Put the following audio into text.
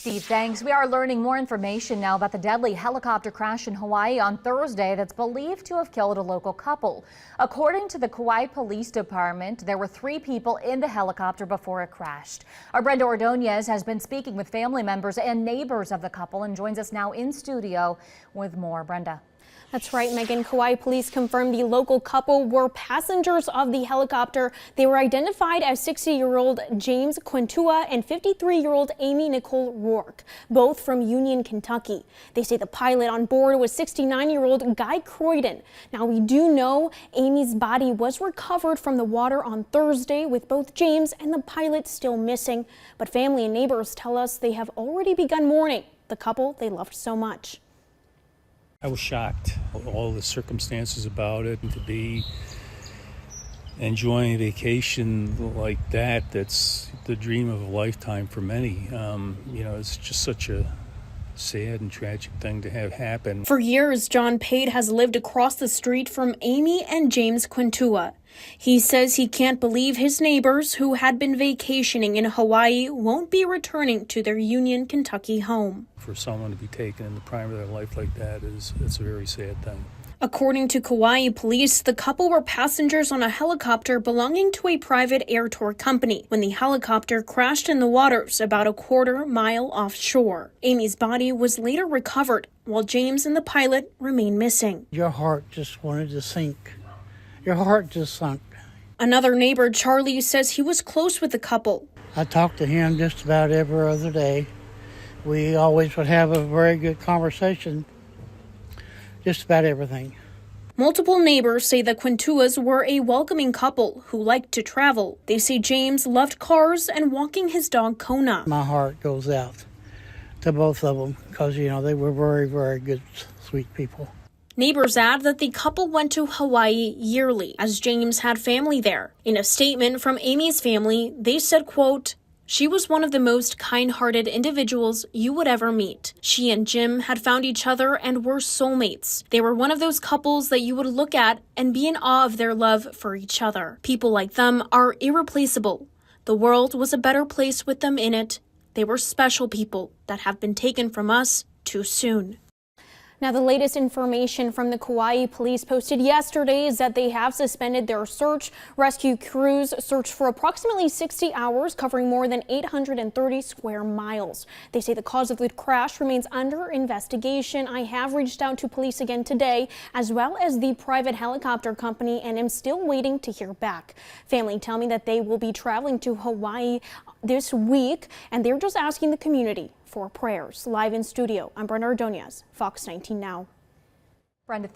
Steve, thanks. We are learning more information now about the deadly helicopter crash in Hawaii on Thursday that's believed to have killed a local couple. According to the Kauai Police Department, there were 3 people in the helicopter before it crashed. Our Brenda Ordonez has been speaking with family members and neighbors of the couple and joins us now in studio with more. Brenda. That's right, Megan. Kauai police confirmed the local couple were passengers of the helicopter. They were identified as 60-year-old James Quintua and 53-year-old Amy Nicole Rourke, both from Union, Kentucky. They say the pilot on board was 69-year-old Guy Croydon. Now, we do know Amy's body was recovered from the water on Thursday, with both James and the pilot still missing. But family and neighbors tell us they have already begun mourning the couple they loved so much. I was shocked, all the circumstances about it, and to be enjoying a vacation like that, that's the dream of a lifetime for many. It's just such a sad and tragic thing to have happen. For years, John Pate has lived across the street from Amy and James Quintua. He says he can't believe his neighbors who had been vacationing in Hawaii won't be returning to their Union, Kentucky home. For someone to be taken in the prime of their life like that it's a very sad thing. According to Kauai police, the couple were passengers on a helicopter belonging to a private air tour company when the helicopter crashed in the waters about a quarter-mile offshore. Amy's body was later recovered, while James and the pilot remain missing. Your heart just wanted to sink. Your heart just sunk. Another neighbor, Charlie, says he was close with the couple. I talked to him just about every other day. We always would have a very good conversation, just about everything. Multiple neighbors say the Quintuas were a welcoming couple who liked to travel. They say James loved cars and walking his dog Kona. My heart goes out to both of them because, they were very, very good, sweet people. Neighbors add that the couple went to Hawaii yearly, as James had family there. In a statement from Amy's family, they said, quote, "She was one of the most kind-hearted individuals you would ever meet. She and Jim had found each other and were soulmates. They were one of those couples that you would look at and be in awe of their love for each other. People like them are irreplaceable. The world was a better place with them in it. They were special people that have been taken from us too soon." Now, the latest information from the Kauai police posted yesterday is that they have suspended their search rescue crews search for approximately 60 hours, covering more than 830 square miles. They say the cause of the crash remains under investigation. I have reached out to police again today, as well as the private helicopter company, and am still waiting to hear back. Family tell me that they will be traveling to Hawaii this week, and they're just asking the community for prayers. Live in studio, I'm Brenda Ordonez, Fox 19 Now. Brenda,